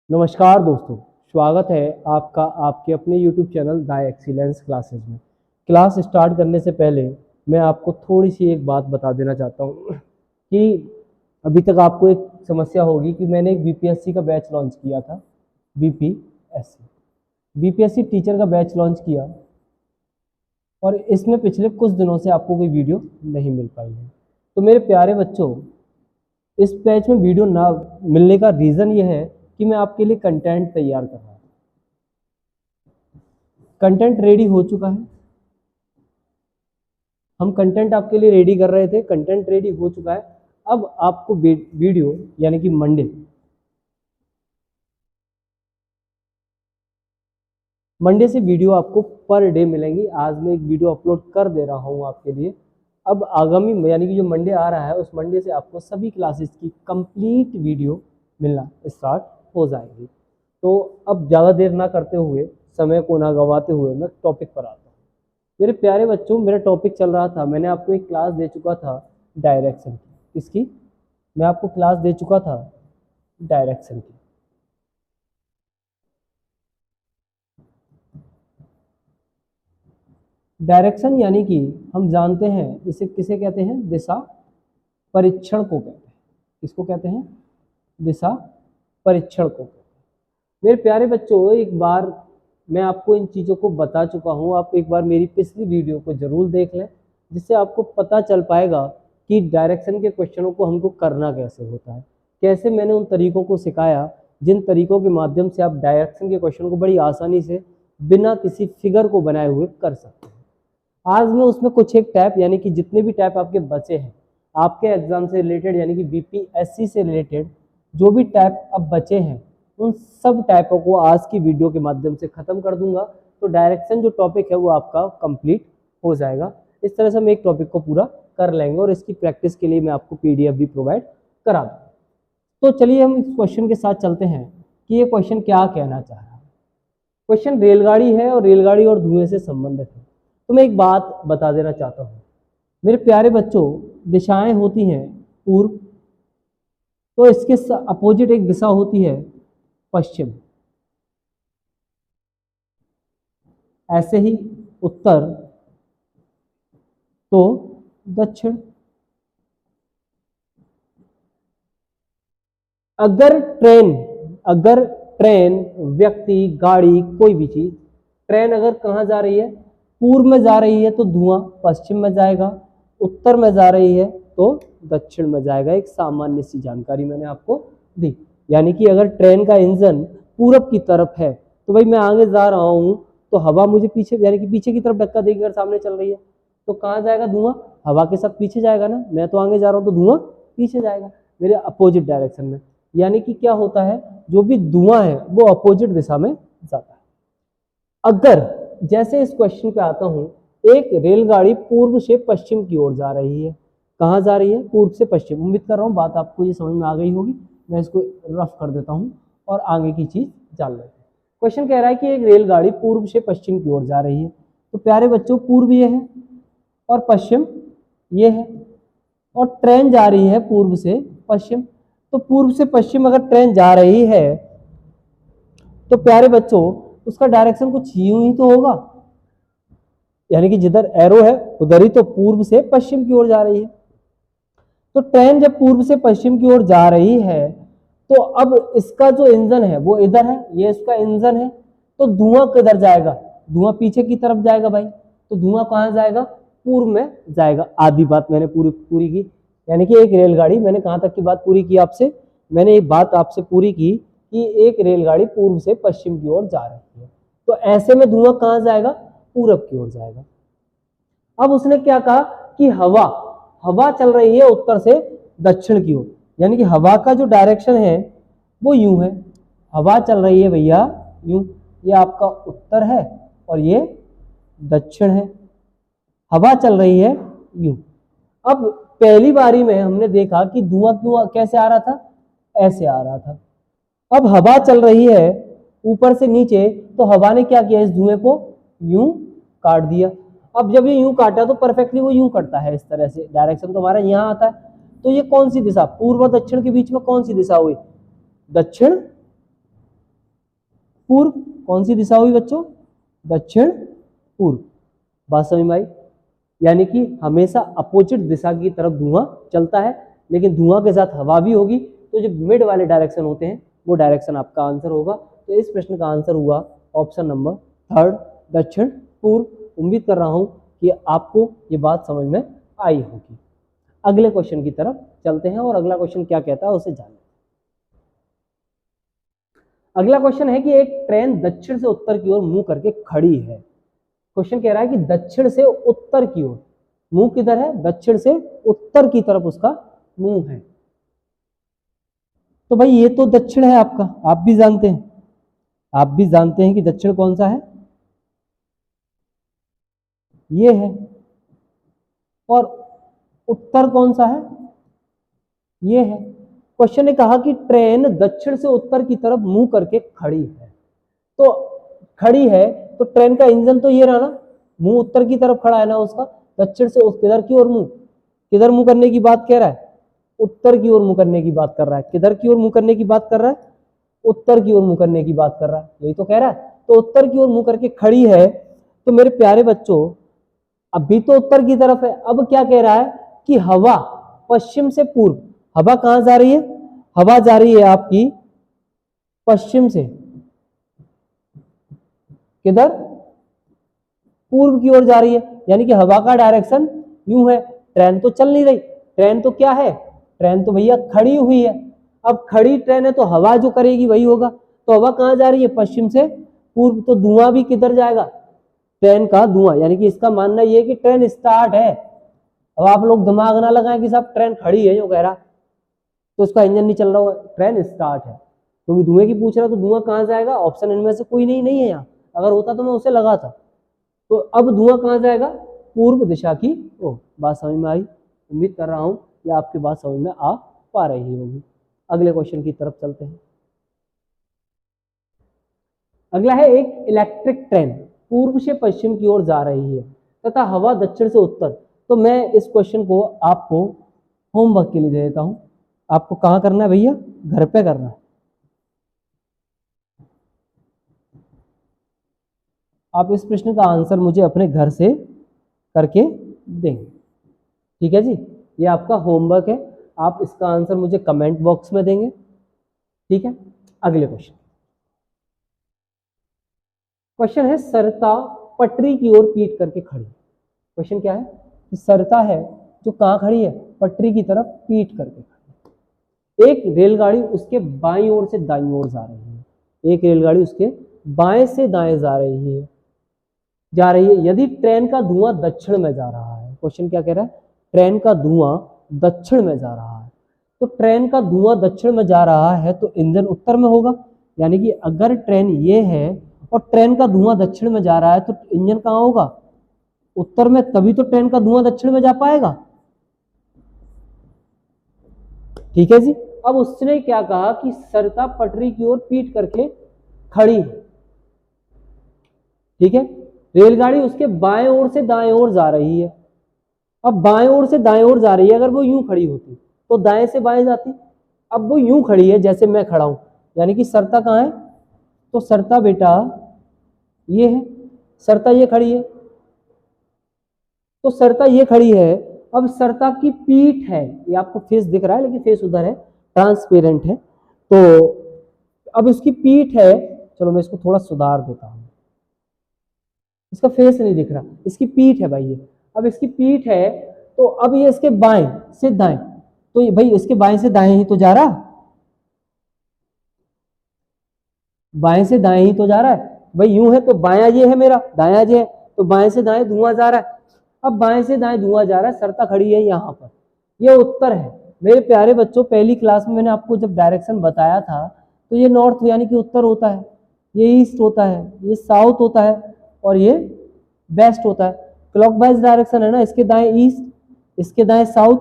नमस्कार दोस्तों, स्वागत है आपका आपके अपने YouTube channel the excellence classes में। क्लास स्टार्ट करने से पहले मैं आपको थोड़ी सी एक बात बता देना चाहता हूँ कि अभी तक आपको एक समस्या होगी कि मैंने एक बीपीएससी का बैच लॉन्च किया था। बीपीएससी टीचर का बैच लॉन्च किया और इसमें पिछले कुछ दिनों से आपको कोई वीडियो नहीं मिल पाई है। तो मेरे प्यारे बच्चों, इस बैच में वीडियो ना मिलने का रीज़न ये है कि मैं आपके लिए कंटेंट तैयार कर रहा हूँ। कंटेंट रेडी हो चुका है, हम कंटेंट आपके लिए रेडी कर रहे थे, कंटेंट रेडी हो चुका है। अब आपको वीडियो यानी कि मंडे से वीडियो आपको पर डे मिलेंगी। आज मैं एक वीडियो अपलोड कर दे रहा हूँ आपके लिए। अब आगामी यानी कि जो मंडे आ रहा है उस मंडे से आपको सभी क्लासेस की कंप्लीट वीडियो मिलना स्टार्ट हो जाएगी। तो अब ज़्यादा देर ना करते हुए, समय को ना गंवाते हुए मैं टॉपिक पर आता हूँ। मेरे प्यारे बच्चों, मेरा टॉपिक चल रहा था, मैंने आपको एक क्लास दे चुका था डायरेक्शन की। इसकी मैं आपको क्लास दे चुका था डायरेक्शन की। डायरेक्शन यानी कि हम जानते हैं इसे किसे कहते हैं, दिशा परीक्षण को कहते हैं। किसको कहते हैं? दिशा परीक्षण को कहते हैं। मेरे प्यारे बच्चों, एक बार मैं आपको इन चीज़ों को बता चुका हूँ। आप एक बार मेरी पिछली वीडियो को ज़रूर देख लें, जिससे आपको पता चल पाएगा कि डायरेक्शन के क्वेश्चनों को हमको करना कैसे होता है। कैसे मैंने उन तरीकों को सिखाया जिन तरीकों के माध्यम से आप डायरेक्शन के क्वेश्चन को बड़ी आसानी से बिना किसी फिगर को बनाए हुए कर सकते हैं। आज मैं उसमें कुछ एक टैप यानी कि जितने भी टैप आपके बचे हैं आपके एग्जाम से रिलेटेड यानी कि बीपीएससी से रिलेटेड जो भी टैप अब बचे हैं उन सब टैपों को आज की वीडियो के माध्यम से ख़त्म कर दूंगा। तो डायरेक्शन जो टॉपिक है वो आपका कंप्लीट हो जाएगा। इस तरह से हम एक टॉपिक को पूरा कर लेंगे और इसकी प्रैक्टिस के लिए मैं आपको पीडीएफ भी प्रोवाइड करा दूँगा। तो चलिए हम इस क्वेश्चन के साथ चलते हैं कि ये क्वेश्चन क्या कहना चाह रहा है। क्वेश्चन रेलगाड़ी है और रेलगाड़ी और धुएं से संबंधित है। तो मैं एक बात बता देना चाहता हूँ मेरे प्यारे बच्चों, दिशाएं होती हैं पूर्व, तो इसके अपोजिट एक दिशा होती है पश्चिम। ऐसे ही उत्तर तो दक्षिण। अगर ट्रेन व्यक्ति गाड़ी कोई भी चीज, ट्रेन अगर कहाँ जा रही है, पूर्व में जा रही है तो धुआं पश्चिम में जाएगा, उत्तर में जा रही है तो दक्षिण में जाएगा। एक सामान्य सी जानकारी मैंने आपको दी। यानी कि अगर ट्रेन का इंजन पूरब की तरफ है तो भाई मैं आगे जा रहा हूँ तो हवा मुझे पीछे यानी कि पीछे की तरफ धक्का देगी। अगर सामने चल रही है तो कहाँ जाएगा? धुआं हवा के साथ पीछे जाएगा ना। मैं तो आगे जा रहा हूँ तो धुआं पीछे जाएगा मेरे अपोजिट डायरेक्शन में। यानी कि क्या होता है, जो भी धुआं है वो अपोजिट दिशा में जाता है। अगर जैसे इस क्वेश्चन पे आता हूं, एक रेलगाड़ी पूर्व से पश्चिम की ओर जा रही है। कहाँ जा रही है? पूर्व से पश्चिम। उम्मीद कर रहा हूँ बात आपको ये समझ में आ गई होगी। मैं इसको रफ कर देता हूँ और आगे की चीज जान लेते हैं। क्वेश्चन कह रहा है कि एक रेलगाड़ी पूर्व से पश्चिम की ओर जा रही है। तो प्यारे बच्चों, पूर्व ये है और पश्चिम ये है और ट्रेन जा रही है पूर्व से पश्चिम। तो पूर्व से पश्चिम अगर ट्रेन जा रही है तो प्यारे बच्चों उसका डायरेक्शन कुछ यूं ही तो होगा। यानी कि जिधर एरो है उधर ही तो पूर्व से पश्चिम की ओर जा रही है। तो ट्रेन जब पूर्व से पश्चिम की ओर जा रही है तो अब इसका जो इंजन है वो इधर है, ये इसका इंजन है। तो धुआं किधर जाएगा? धुआं पीछे की तरफ जाएगा भाई। तो धुआं कहाँ जाएगा? पूर्व में जाएगा। आधी बात मैंने पूरी की। यानी कि एक रेलगाड़ी, मैंने कहाँ तक की बात पूरी की आपसे? मैंने एक बात आपसे पूरी की कि एक रेलगाड़ी पूर्व से पश्चिम की ओर जा रही है। तो ऐसे में धुआं कहाँ जाएगा? पूरब की ओर जाएगा। अब उसने क्या कहा कि हवा चल रही है उत्तर से दक्षिण की ओर। यानी कि हवा का जो डायरेक्शन है वो यूं है। हवा चल रही है भैया यूं, ये आपका उत्तर है और ये दक्षिण है। हवा चल रही है यूं। अब पहली बारी में हमने देखा कि धुआं क्यों कैसे आ रहा था? ऐसे आ रहा था। अब हवा चल रही है ऊपर से नीचे, तो हवा ने क्या किया? इस धुएं को यूं काट दिया। अब जब ये यूं काटा तो परफेक्टली वो यूं कटता है इस तरह से। डायरेक्शन तो हमारा यहाँ आता है। तो ये कौन सी दिशा? पूर्व और दक्षिण के बीच में कौन सी दिशा हुई? दक्षिण पूर्व कौन सी दिशा हुई बच्चों? दक्षिण पूर्व। बात समझ में आई? यानी कि हमेशा अपोजिट दिशा की तरफ धुआं चलता है, लेकिन धुआं के साथ हवा भी होगी, तो जो मिड वाले डायरेक्शन होते हैं वो डायरेक्शन आपका आंसर होगा। तो इस प्रश्न का आंसर हुआ ऑप्शन नंबर 3 दक्षिण पूर्व। उम्मीद कर रहा हूं कि आपको ये बात समझ में आई होगी। अगले क्वेश्चन की तरफ चलते हैं और अगला क्वेश्चन क्या कहता है उसे जानें। अगला क्वेश्चन है कि एक ट्रेन दक्षिण से उत्तर की ओर मुंह करके खड़ी है। क्वेश्चन कह रहा है कि दक्षिण से उत्तर की ओर, मुंह किधर है? दक्षिण से उत्तर की तरफ उसका मुंह है। तो भाई ये तो दक्षिण है आपका, आप भी जानते हैं, आप भी जानते हैं कि दक्षिण कौन सा है? ये है। और उत्तर कौन सा है? ये है। क्वेश्चन ने कहा कि ट्रेन दक्षिण से उत्तर की तरफ मुंह करके खड़ी है। तो खड़ी है तो ट्रेन का इंजन तो ये रहा ना, मुंह उत्तर की तरफ खड़ा है ना उसका, दक्षिण से उस किधर की ओर मुंह, किधर मुंह करने की बात कह रहा है? उत्तर की ओर मुंह करने की बात कर रहा है। किधर की ओर मुंह करने की बात कर रहा है? उत्तर की ओर मुंह करने की बात कर रहा है, यही तो कह रहा है। तो उत्तर की ओर मुंह करके खड़ी है। तो मेरे प्यारे बच्चों, अभी तो उत्तर की तरफ है, अब क्या कह रहा है कि हवा पश्चिम से पूर्व, हवा कहां जा रही है? हवा जा रही है आपकी पश्चिम से किधर? पूर्व की ओर जा रही है। यानी कि हवा का डायरेक्शन यूं है। ट्रेन तो चल नहीं रही, ट्रेन तो क्या है? ट्रेन तो भैया खड़ी हुई है। अब खड़ी ट्रेन है तो हवा जो करेगी वही होगा। तो हवा कहां जा रही है? पश्चिम से पूर्व। तो धुआं भी किधर जाएगा? ट्रेन का धुआं। यानी कि इसका मानना यह है कि ट्रेन स्टार्ट है। अब आप लोग दिमाग ना लगाएं कि साहब ट्रेन खड़ी है जो कह रहा, तो उसका इंजन नहीं चल रहा होगा, ट्रेन स्टार्ट है। क्योंकि धुएं की पूछ रहा तो धुआं कहां जाएगा? ऑप्शन इनमें से कोई नहीं है यहाँ, अगर होता तो मैं उसे लगा था। तो अब धुआं कहां जाएगा? पूर्व दिशा की ओर। बात समझ में आई? उम्मीद कर रहा हूं कि आपकी बात समझ में आ पा रही होगी। अगले क्वेश्चन की तरफ चलते हैं। अगला है एक इलेक्ट्रिक ट्रेन पूर्व से पश्चिम की ओर जा रही है तथा हवा दक्षिण से उत्तर। तो मैं इस क्वेश्चन को आपको होमवर्क के लिए दे देता हूं। आपको कहां करना है भैया? घर पे करना है। आप इस प्रश्न का आंसर मुझे अपने घर से करके देंगे, ठीक है जी? ये आपका होमवर्क है, आप इसका आंसर मुझे कमेंट बॉक्स में देंगे, ठीक है? अगले क्वेश्चन, क्वेश्चन है सरिता पटरी की ओर पीट करके खड़ी। क्वेश्चन क्या है कि सरिता है जो कहां खड़ी है? पटरी की तरफ पीट करके खड़ी। एक रेलगाड़ी उसके बाईं ओर से दाईं ओर जा रही है। एक रेलगाड़ी उसके बाएं से दाएं जा रही है। यदि ट्रेन का धुआं दक्षिण में जा रहा है, क्वेश्चन क्या कह रहा है? ट्रेन का धुआं दक्षिण में जा रहा है। तो ट्रेन का धुआं दक्षिण में जा रहा है तो इंजन उत्तर में होगा। यानी कि अगर ट्रेन ये है और ट्रेन का धुआं दक्षिण में जा रहा है तो इंजन कहां होगा? उत्तर में, तभी तो ट्रेन का धुआं दक्षिण में जा पाएगा, ठीक है जी? अब उसने क्या कहा कि सरिता पटरी की ओर पीट करके खड़ी है, ठीक है? रेलगाड़ी उसके बाएं ओर से दाएं ओर जा रही है। अब बाएं ओर से दाएं ओर जा रही है, अगर वो यूं खड़ी होती तो दाएं से बाएं जाती। अब वो यूं खड़ी है जैसे मैं खड़ा हूं, यानी कि सरिता कहां है? तो सरिता बेटा ये है, सरिता ये खड़ी है। तो सरिता ये खड़ी है। अब सरिता की पीठ है, ये आपको फेस दिख रहा है लेकिन फेस उधर है, ट्रांसपेरेंट है। तो अब इसकी पीठ है, चलो मैं इसको थोड़ा सुधार देता हूं, इसका फेस नहीं दिख रहा, इसकी पीठ है भाई ये। अब इसकी पीठ है तो अब ये इसके बाएं से दाएं, तो ये भाई इसके बाएं से दाएं ही तो जा रहा, बाएं से दाएं ही तो जा रहा है भाई। यूं है तो बायां ये है मेरा, दायां ये है, तो बाएं से दाएं धुआं जा रहा है। अब बाएं से दाएं धुआं जा रहा है, सरिता खड़ी है यहाँ पर, ये उत्तर है। मेरे प्यारे बच्चों, पहली क्लास में मैंने आपको जब डायरेक्शन बताया था तो ये नॉर्थ यानी कि उत्तर होता है, ये ईस्ट होता है, ये साउथ होता है और ये वेस्ट होता है। क्लॉकवाइज डायरेक्शन है ना, इसके दाएं ईस्ट, इसके दाएं साउथ,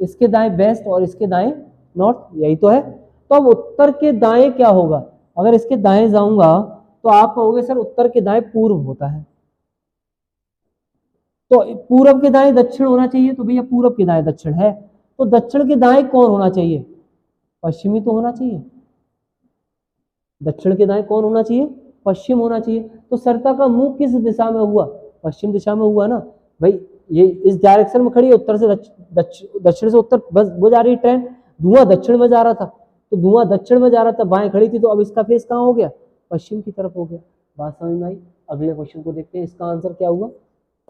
इसके दाएं वेस्ट और इसके दाएं नॉर्थ, यही तो है। तो अब उत्तर के दाएं क्या होगा? अगर इसके दाएं जाऊंगा तो आप कहोगे सर उत्तर के दाएं पूर्व होता है, तो पूरब के दाएं दक्षिण होना चाहिए। तो भैया पूरब के दाएं दक्षिण है, तो दक्षिण के दाएं कौन होना चाहिए? पश्चिमी तो होना चाहिए। दक्षिण के दाएं कौन होना चाहिए? पश्चिम होना चाहिए। तो सरिता का मुंह किस दिशा में हुआ? पश्चिम दिशा में हुआ ना भाई। ये इस डायरेक्शन में खड़ी है, उत्तर से दक्षिण से उत्तर बस वो जा रही है ट्रेन। धुआं दक्षिण में जा रहा था, तो धुआं दक्षिण में जा रहा था, बाएं खड़ी थी, तो अब इसका फेस कहाँ हो गया? पश्चिम की तरफ हो गया। बात समझ में आई? अगले क्वेश्चन को देखते हैं, इसका आंसर क्या हुआ?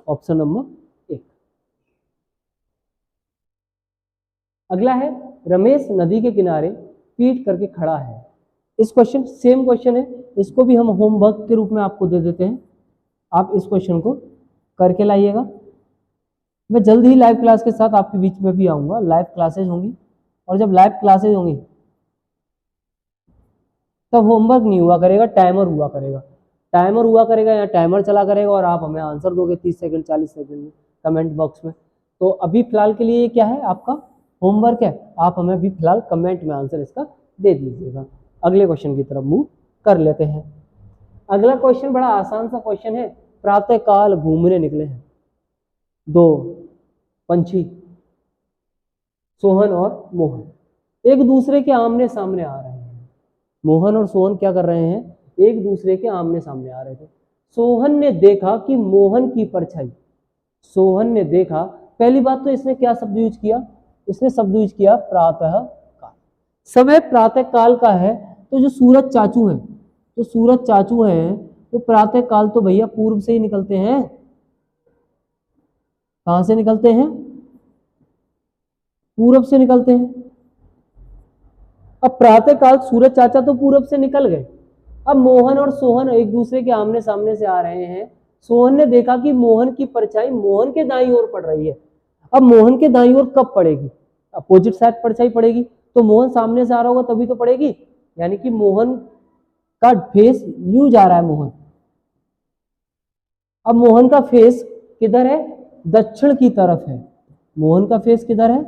Option number 1। अगला है, रमेश नदी के किनारे पीठ करके खड़ा है। इस क्वेश्चन सेम क्वेश्चन है, इसको भी हम होमवर्क के रूप में आपको दे देते हैं। आप इस क्वेश्चन को करके लाइएगा। मैं जल्द ही लाइव क्लास के साथ आपके बीच में भी आऊंगा। लाइव क्लासेज होंगी, और जब लाइव क्लासेज होंगी तब होमवर्क नहीं हुआ करेगा, टाइमर हुआ करेगा। टाइमर हुआ करेगा या टाइमर चला करेगा, और आप हमें आंसर दोगे 30 सेकंड 40 सेकंड में कमेंट बॉक्स में। तो अभी फिलहाल के लिए क्या है, आपका होमवर्क है। आप हमें अभी फिलहाल कमेंट में आंसर इसका दे दीजिएगा। अगले क्वेश्चन की तरफ मूव कर लेते हैं। अगला क्वेश्चन बड़ा आसान सा क्वेश्चन है। प्रातः काल घूमने निकले हैं दो पंछी, सोहन और मोहन, एक दूसरे के आमने सामने आ रहे हैं। मोहन और सोहन क्या कर रहे हैं? एक दूसरे के आमने सामने आ रहे थे। सोहन ने देखा कि मोहन की परछाई, सोहन ने देखा, पहली बात तो इसने क्या शब्द यूज किया? इसने शब्द यूज किया प्रातः काल। समय प्रातः काल का है, तो जो सूरज चाचू हैं, तो सूरज चाचू हैं, तो प्रातः काल तो भैया पूर्व से ही निकलते हैं। कहां से निकलते हैं? पूरब से निकलते हैं। अब प्रातः काल सूरज चाचा तो पूरब से निकल गए। अब मोहन और सोहन एक दूसरे के आमने सामने से आ रहे हैं। सोहन ने देखा कि मोहन की परछाई मोहन के दाईं ओर पड़ रही है। अब मोहन के दाईं ओर कब पड़ेगी? अपोजिट साइड परछाई पड़ेगी, तो मोहन सामने से आ रहा होगा तभी तो पड़ेगी। यानी कि मोहन का फेस यूं जा रहा है मोहन। अब मोहन का फेस किधर है? दक्षिण की तरफ है। मोहन का फेस किधर है?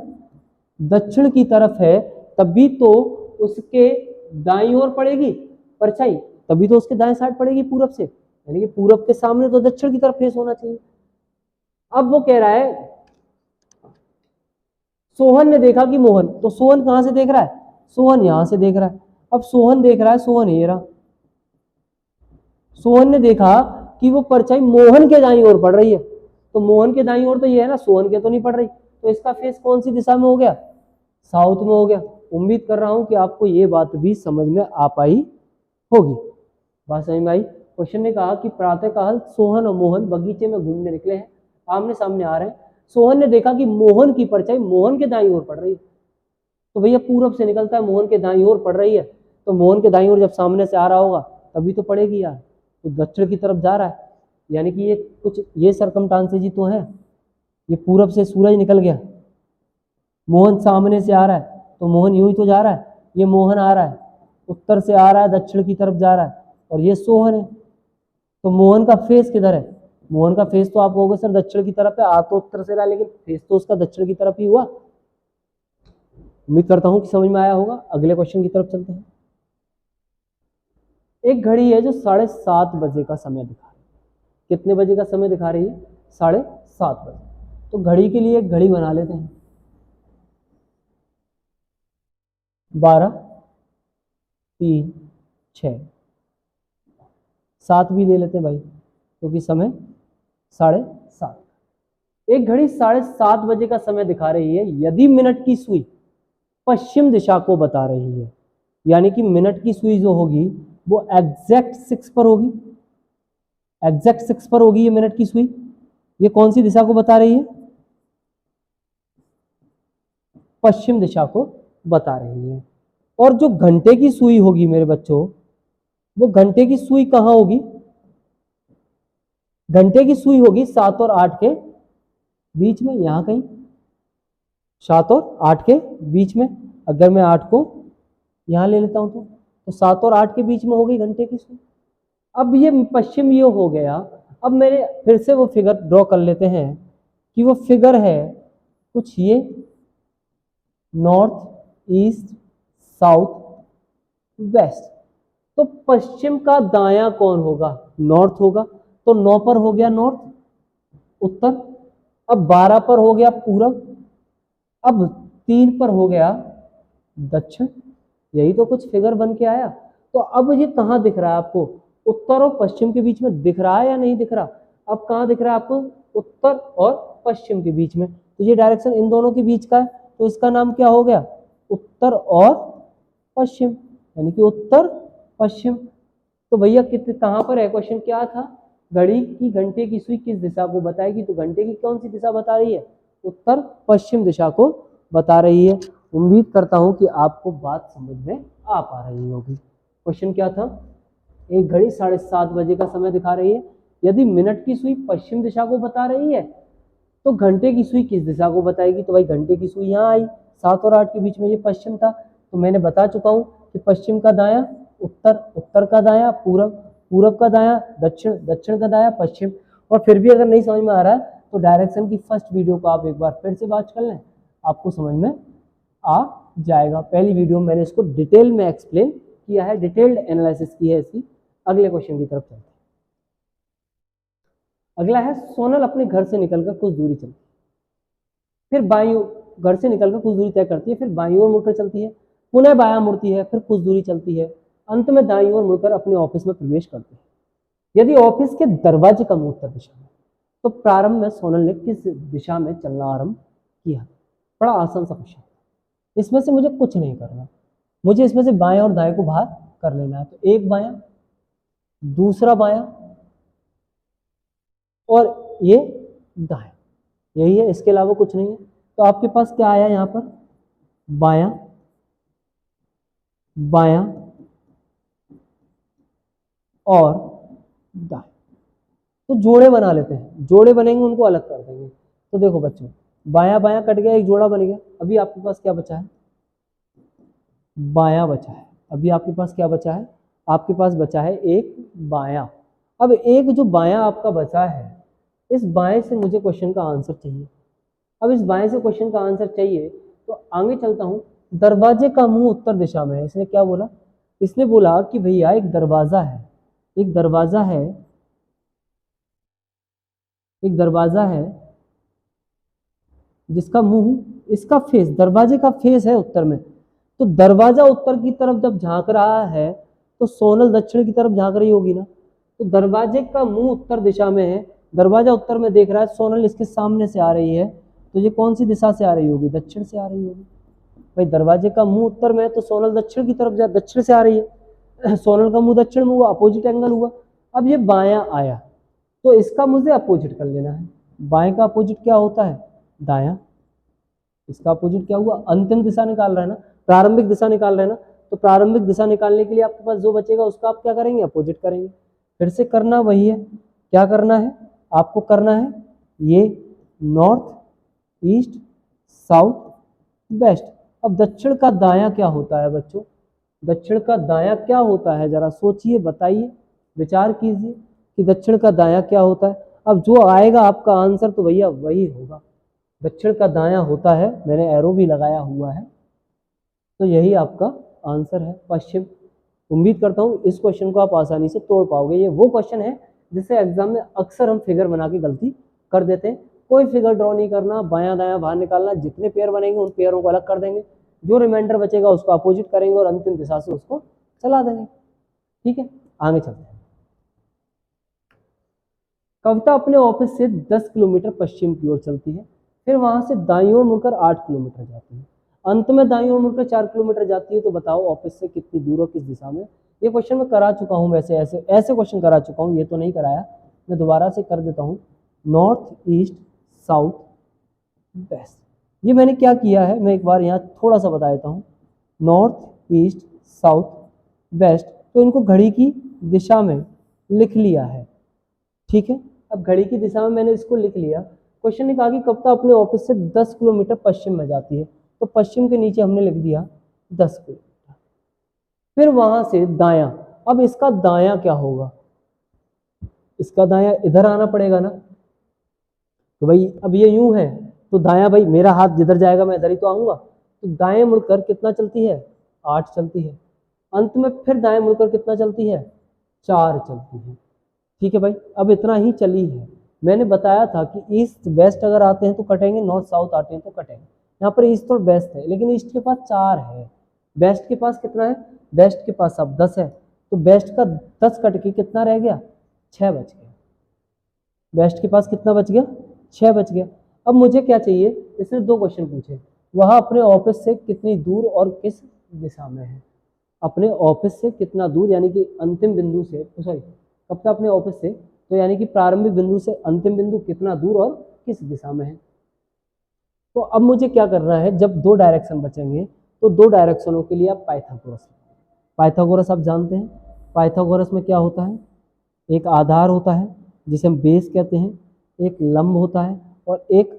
दक्षिण की तरफ है, तभी तो उसके दाईं ओर पड़ेगी परछाई, तभी तो उसके दाएं साइड पड़ेगी पूरब से। यानी कि पूरब के सामने तो दक्षिण की तरफ फेस होना चाहिए। अब वो कह रहा है सोहन ने देखा कि मोहन, तो सोहन कहां से देख रहा है? सोहन यहां से देख रहा है। अब सोहन देख रहा है, सोहन ये रहा। सोहन ने देखा कि वो परछाई मोहन के दाईं ओर पड़ रही है, तो मोहन के दाईं ओर तो ये है ना, सोहन के तो नहीं पड़ रही, तो इसका फेस कौन सी दिशा में हो गया? साउथ में हो गया। उम्मीद कर रहा हूं कि आपको ये बात भी समझ में आ पाई होगी। बात समझ में आई? क्वेश्चन ने कहा कि प्रातःकाल सोहन और मोहन बगीचे में घूमने निकले हैं, आमने सामने आ रहे हैं। सोहन ने देखा कि मोहन की परछाई मोहन के दाईं ओर पड़ रही है, तो भैया पूरब से निकलता है, मोहन के दाईं ओर पड़ रही है, तो मोहन के दाईं ओर जब सामने से आ रहा होगा तभी तो पड़ेगी यार, तो दक्षिण की तरफ जा रहा है। यानी कि ये कुछ ये सरकमस्टांसेस ही तो है। ये पूरब से सूरज निकल गया, मोहन सामने से आ रहा है, तो मोहन यूं ही तो जा रहा है। ये मोहन आ रहा है, उत्तर से आ रहा है, दक्षिण की तरफ जा रहा है, और ये सोहन है। तो मोहन का फेस किधर है? मोहन का फेस तो आप कहोगे सर दक्षिण की तरफ है, आ तो उत्तर से रहा, लेकिन फेस तो उसका दक्षिण की तरफ ही हुआ। उम्मीद करता हूं कि समझ में आया होगा। अगले क्वेश्चन की तरफ चलते हैं। एक घड़ी है जो 7:30 बजे का समय दिखा रही है। कितने बजे का समय दिखा रही है? 7:30 बजे। तो घड़ी के लिए एक घड़ी बना लेते हैं। 12, 3, 6, 7 भी ले लेते हैं भाई, क्योंकि समय 7:30। एक घड़ी 7:30 बजे का समय दिखा रही है। यदि मिनट की सुई पश्चिम दिशा को बता रही है, यानी कि मिनट की सुई जो होगी वो एग्जैक्ट 6 पर होगी। एग्जैक्ट 6 पर होगी ये मिनट की सुई। ये कौन सी दिशा को बता रही है? पश्चिम दिशा को बता रही है। और जो घंटे की सुई होगी मेरे बच्चों, वो घंटे की सुई कहां होगी? घंटे की सुई होगी 7 और 8 के बीच में, यहां कहीं 7 और 8 के बीच में। अगर मैं 8 को यहां ले लेता हूं तो 7 और 8 के बीच में होगी घंटे की सुई। अब ये पश्चिम ये हो गया। अब मेरे फिर से वो फिगर ड्रॉ कर लेते हैं कि वो फिगर है कुछ ये नॉर्थ, ईस्ट, साउथ, वेस्ट। तो पश्चिम का दायां कौन होगा? नॉर्थ होगा। तो 9 पर हो गया नॉर्थ, उत्तर। अब 12 पर हो गया पूरब। अब 3 पर हो गया दक्षिण। यही तो कुछ फिगर बन के आया। तो अब ये कहां दिख रहा है आपको? उत्तर और पश्चिम के बीच में दिख रहा है या नहीं दिख रहा? अब कहाँ दिख रहा है आपको? उत्तर और पश्चिम के बीच में। तो ये डायरेक्शन इन दोनों के बीच का है, तो इसका नाम क्या हो गया? उत्तर और पश्चिम, यानी कि उत्तर पश्चिम। तो भैया कितने कहाँ पर है? क्वेश्चन क्या था? घड़ी की घंटे की सुई किस दिशा को बताएगी? तो घंटे की कौन सी दिशा बता रही है? उत्तर पश्चिम दिशा को बता रही है। उम्मीद करता हूं कि आपको बात समझ में आ पा रही होगी। क्वेश्चन क्या था? एक घड़ी 7:30 बजे का समय दिखा रही है। यदि मिनट की सुई पश्चिम दिशा को बता रही है तो घंटे की सुई किस दिशा को बताएगी? तो भाई घंटे की सुई यहाँ आई, 7 और 8 के बीच में, ये पश्चिम था। तो मैंने बता चुका हूँ कि पश्चिम का दायां उत्तर, उत्तर का दायां पूरब, पूरब का दायां दक्षिण, दक्षिण का दायां पश्चिम। और फिर भी अगर नहीं समझ में आ रहा है तो डायरेक्शन की फर्स्ट वीडियो को आप एक बार फिर से वॉच कर लें, आपको समझ में आ जाएगा। पहली वीडियो में मैंने इसको डिटेल में एक्सप्लेन किया है, डिटेल्ड एनालिसिस की है इसकी। अगले क्वेश्चन की तरफ चलते हैं। अगला है, सोनल अपने घर से निकलकर कुछ दूरी चलती है, फिर बाईं घर से निकलकर कुछ दूरी तय करती है, फिर बाईं ओर मुड़कर चलती है, पुनः बायां मुड़ती है, फिर कुछ दूरी चलती है, अंत में दाईं ओर मुड़कर अपने ऑफिस में प्रवेश करती है। यदि ऑफिस के दरवाजे का मुंह उत्तर दिशा में, तो प्रारंभ में सोनल ने किस दिशा में चलना आरंभ किया? बड़ा आसान सा क्वेश्चन, इसमें से मुझे कुछ नहीं करना, मुझे इसमें से बाएं और दाएं को बाहर कर लेना है। तो एक बायां, दूसरा बायां और ये दाएं, यही है, इसके अलावा कुछ नहीं है। तो आपके पास क्या आया यहाँ पर? बायां, बायां और दाएं। तो जोड़े बना लेते हैं, जोड़े बनेंगे उनको अलग कर देंगे। तो देखो बच्चों, बायां बायां कट गया, एक जोड़ा बन गया। अभी आपके पास क्या बचा है? बायां बचा है। अभी आपके पास क्या बचा है? आपके पास बचा है एक बायां। अब एक जो बायां आपका बचा है, इस बाएं से मुझे क्वेश्चन का आंसर चाहिए। अब इस बाएं से क्वेश्चन का आंसर चाहिए तो आगे चलता हूं। दरवाजे का मुंह उत्तर दिशा में है। इसने क्या बोला? इसने बोला कि भैया एक दरवाजा है, एक दरवाजा है, एक दरवाजा है जिसका मुंह, इसका फेस, दरवाजे का फेस है उत्तर में। तो दरवाजा उत्तर की तरफ जब झांक रहा है तो सोनल दक्षिण की तरफ झांक रही होगी ना। तो दरवाजे का मुंह उत्तर दिशा में है, दरवाजा उत्तर में देख रहा है, सोनल इसके सामने से आ रही है, तो ये कौन सी दिशा से आ रही होगी? दक्षिण से आ रही होगी। भाई दरवाजे का मुंह उत्तर में है तो सोनल दक्षिण की तरफ दक्षिण से आ रही है। सोनल का मुंह दक्षिण में हुआ, अपोजिट एंगल हुआ। अब ये बायां आया तो इसका मुझे अपोजिट कर लेना है। बाएं का अपोजिट क्या होता है? दायां। इसका अपोजिट क्या हुआ? अंतिम दिशा निकाल रहा है ना, प्रारंभिक दिशा निकाल रहे हैं ना। तो प्रारंभिक दिशा निकालने के लिए आपके पास जो बचेगा उसका आप क्या करेंगे? अपोजिट करेंगे। फिर से करना वही है, क्या करना है आपको? करना है ये नॉर्थ, ईस्ट, साउथ, वेस्ट। अब दक्षिण का दायां क्या होता है बच्चों? दक्षिण का दायां क्या होता है? जरा सोचिए, बताइए, विचार कीजिए कि दक्षिण का दायां क्या होता है। अब जो आएगा आपका आंसर तो भैया वही होगा। दक्षिण का दायां होता है, मैंने एरो भी लगाया हुआ है, तो यही आपका आंसर है, पश्चिम। उम्मीद करता हूँ इस क्वेश्चन को आप आसानी से तोड़ पाओगे। ये वो क्वेश्चन है जिससे एग्जाम में अक्सर हम फिगर बना के गलती कर देते हैं। कोई फिगर ड्रॉ नहीं करना, बायां दायां बाहर निकालना, जितने पेयर बनेंगे उन पेयरों को अलग कर देंगे, जो रिमाइंडर बचेगा उसको अपोजिट करेंगे और अंतिम दिशा से उसको चला देंगे। ठीक है, आगे चलते हैं। कविता अपने ऑफिस से 10 किलोमीटर पश्चिम की ओर चलती है, फिर वहां से दाईं ओर मुड़कर 8 किलोमीटर जाती है, अंत में दाईं ओर मुड़कर 4 किलोमीटर जाती है। तो बताओ ऑफिस से कितनी दूर और किस दिशा में? ये क्वेश्चन मैं करा चुका हूँ, वैसे ऐसे क्वेश्चन करा चुका हूँ, ये तो नहीं कराया, मैं दोबारा से कर देता हूँ। North, east, south, west. ये मैंने क्या किया है, मैं एक बार यहाँ थोड़ा सा बता देता हूँ। नॉर्थ, ईस्ट, साउथ, वेस्ट, तो इनको घड़ी की दिशा में लिख लिया है। ठीक है, अब घड़ी की दिशा में मैंने इसको लिख लिया। क्वेश्चन ने कहा कि कविता अपने ऑफिस से 10 किलोमीटर पश्चिम में जाती है, तो पश्चिम के नीचे हमने लिख दिया 10 किलोमीटर। फिर वहां से दायां, अब इसका दायां क्या होगा? इसका दायां इधर आना पड़ेगा ना। तो भाई अब ये यूं है तो दायां, भाई मेरा हाथ जिधर जाएगा मैं इधर ही तो आऊंगा। तो दाएं मुड़कर कितना चलती है? 8 चलती है। अंत में फिर दाएं मुड़कर कितना चलती है? 4 चलती है। ठीक है भाई, अब इतना ही चली है। मैंने बताया था कि ईस्ट वेस्ट अगर आते हैं तो कटेंगे, नॉर्थ साउथ आते हैं तो कटेंगे। यहाँ पर ईस्ट और वेस्ट है, लेकिन ईस्ट के पास 4 है, वेस्ट के पास कितना है? वेस्ट के पास अब 10 है। तो बेस्ट का 10 कट के कितना रह गया, 6 बच गया। बेस्ट के पास कितना बच गया, 6 बच गया। अब मुझे क्या चाहिए, इसने 2 क्वेश्चन पूछे, वह अपने ऑफिस से कितनी दूर और किस दिशा में है। अपने ऑफिस से कितना दूर, यानी कि अंतिम बिंदु से, सॉरी कब तक अपने ऑफिस से, तो यानी कि प्रारंभिक बिंदु से अंतिम बिंदु कितना दूर और किस दिशा में है। तो अब मुझे क्या करना है, जब 2 डायरेक्शन बचेंगे तो 2 डायरेक्शनों के लिए आप पाइथागोरस आप जानते हैं। पाइथागोरस में क्या होता है, एक आधार होता है जिसे हम बेस कहते हैं, एक लंब होता है और एक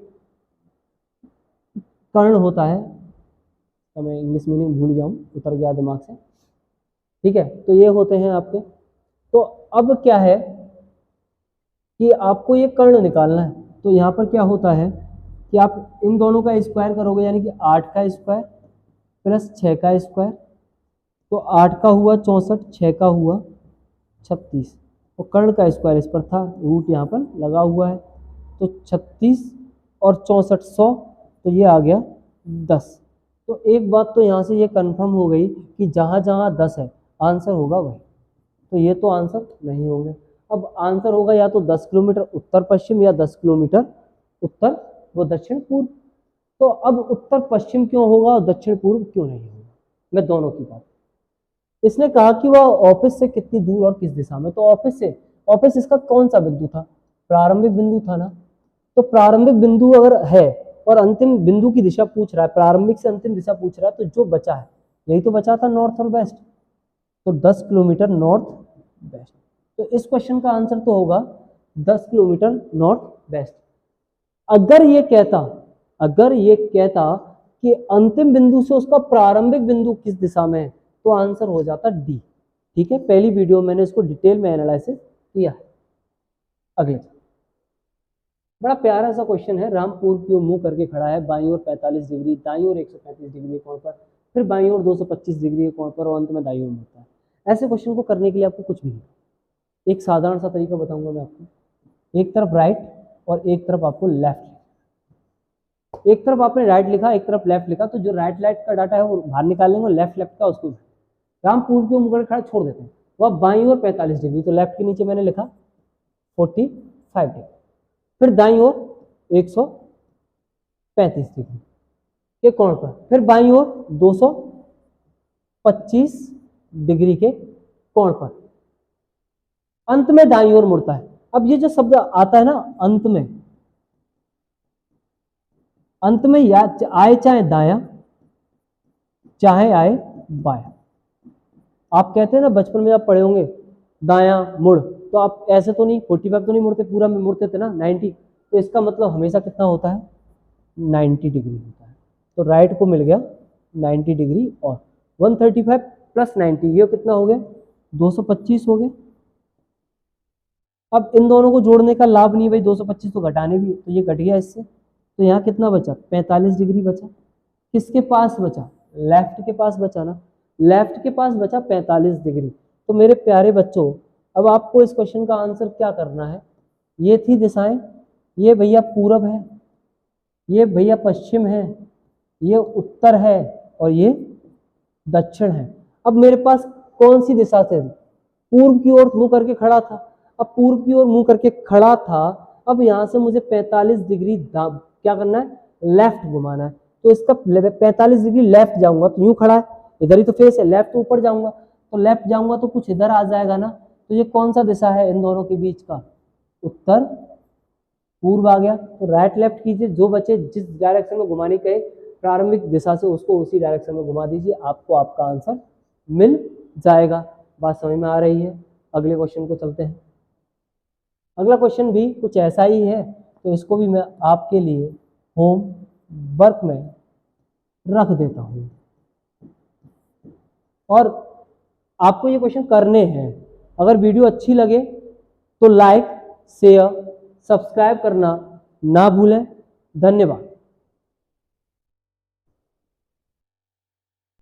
कर्ण होता है। तो मैं इंग्लिश मीनिंग भूल गया हूँ, उतर गया दिमाग से, ठीक है। तो ये होते हैं आपके। तो अब क्या है कि आपको ये कर्ण निकालना है। तो यहाँ पर क्या होता है कि आप इन दोनों का स्क्वायर करोगे, यानी कि 8 का स्क्वायर प्लस 6 का स्क्वायर, तो 8 का हुआ 64, 6 का हुआ 36, और कर्ण का स्क्वायर इस पर था, रूट यहाँ पर लगा हुआ है, तो 36 और 64 100, तो ये आ गया 10। तो एक बात तो यहाँ से ये कंफर्म हो गई कि जहाँ जहाँ 10 है आंसर होगा वही, तो ये तो आंसर नहीं होंगे। अब आंसर होगा या तो 10 किलोमीटर उत्तर पश्चिम या 10 किलोमीटर उत्तर व दक्षिण पूर्व। तो अब उत्तर पश्चिम क्यों होगा और दक्षिण पूर्व क्यों नहीं होगा, मैं दोनों की बात। इसने कहा कि वह ऑफिस से कितनी दूर और किस दिशा में, तो ऑफिस इसका कौन सा बिंदु था, प्रारंभिक बिंदु था ना। तो प्रारंभिक बिंदु अगर है और अंतिम बिंदु की दिशा पूछ रहा है, प्रारंभिक से अंतिम दिशा पूछ रहा है, तो जो बचा है यही तो बचा था, नॉर्थ और वेस्ट। तो 10 किलोमीटर नॉर्थ वेस्ट। तो इस क्वेश्चन का आंसर तो होगा 10 किलोमीटर नॉर्थ वेस्ट। अगर ये कहता कि अंतिम बिंदु से उसका प्रारंभिक बिंदु किस दिशा में है, तो आंसर हो जाता डी। ठीक है, पहली वीडियो मैंने इसको डिटेल में एनालिसिस किया है। अगले, बड़ा प्यारा सा क्वेश्चन है। राम पूर्व की ओर मुंह करके खड़ा है, बाईं ओर 45 डिग्री, दाईं ओर 135 डिग्री के कोण पर, फिर बाईं ओर 225 डिग्री के कोण पर और अंत में दाईं ओर मुड़ता है। ऐसे क्वेश्चन को करने के लिए आपको कुछ भी नहीं, एक साधारण सा तरीका बताऊंगा मैं आपको। एक तरफ राइट और एक तरफ आपको लेफ्ट। एक तरफ आपने राइट लिखा, एक तरफ लेफ्ट लिखा, तो जो राइट का डाटा है वो बाहर निकाल लेंगे, लेफ्ट का उसको राम पूर्व की ओर मुंह करके खड़ा छोड़ देते हैं। वह बाईं ओर 45 डिग्री, तो लेफ्ट के नीचे मैंने लिखा 45 डिग्री, फिर दाईं ओर 135 डिग्री के कोण पर, फिर बाईं ओर 225 डिग्री के कोण पर, अंत में दाईं ओर मुड़ता है। अब ये जो शब्द आता है ना अंत में या आए चाहे दाया चाहे आए बाया। आप कहते हैं ना बचपन में आप पढ़े होंगे दाया मुड़, तो आप ऐसे तो नहीं 45 तो नहीं मुड़ते, पूरा में मुड़ते थे ना 90, तो इसका मतलब हमेशा कितना होता है 90 डिग्री होता है। तो राइट को मिल गया 90 डिग्री और 135 प्लस 90 ये कितना हो गया 225 हो गया। अब इन दोनों को जोड़ने का लाभ नहीं भाई, 225 तो घटाने भी, तो ये घट गया इससे, तो यहाँ कितना बचा 45 डिग्री बचा। किसके पास बचा, लेफ्ट के पास बचा ना, लेफ्ट के पास बचा 45 डिग्री। तो मेरे प्यारे बच्चों, अब आपको इस क्वेश्चन का आंसर क्या करना है, ये थी दिशाएं, ये भैया पूरब है, ये भैया पश्चिम है, ये उत्तर है और ये दक्षिण है। अब मेरे पास कौन सी दिशा से, पूर्व की ओर मुंह करके खड़ा था, अब पूर्व की ओर मुंह करके खड़ा था, अब यहाँ से मुझे 45 डिग्री क्या करना है, लेफ्ट घुमाना है। तो इसका 45 डिग्री लेफ्ट जाऊंगा तो यूं खड़ा है, इधर ही तो फेस है, लेफ्ट ऊपर जाऊंगा तो लेफ्ट जाऊंगा तो कुछ इधर आ जाएगा ना। तो ये कौन सा दिशा है इन दोनों के बीच का, उत्तर पूर्व आ गया। तो राइट लेफ्ट कीजिए, जो बचे जिस डायरेक्शन में घुमाने कहे प्रारंभिक दिशा से उसको उसी डायरेक्शन में घुमा दीजिए, आपको आपका आंसर मिल जाएगा। बात समझ में आ रही है। अगले क्वेश्चन को चलते हैं। अगला क्वेश्चन भी कुछ ऐसा ही है, तो इसको भी मैं आपके लिए होम वर्क में रख देता हूं और आपको ये क्वेश्चन करने हैं। अगर वीडियो अच्छी लगे तो लाइक शेयर सब्सक्राइब करना ना भूलें। धन्यवाद।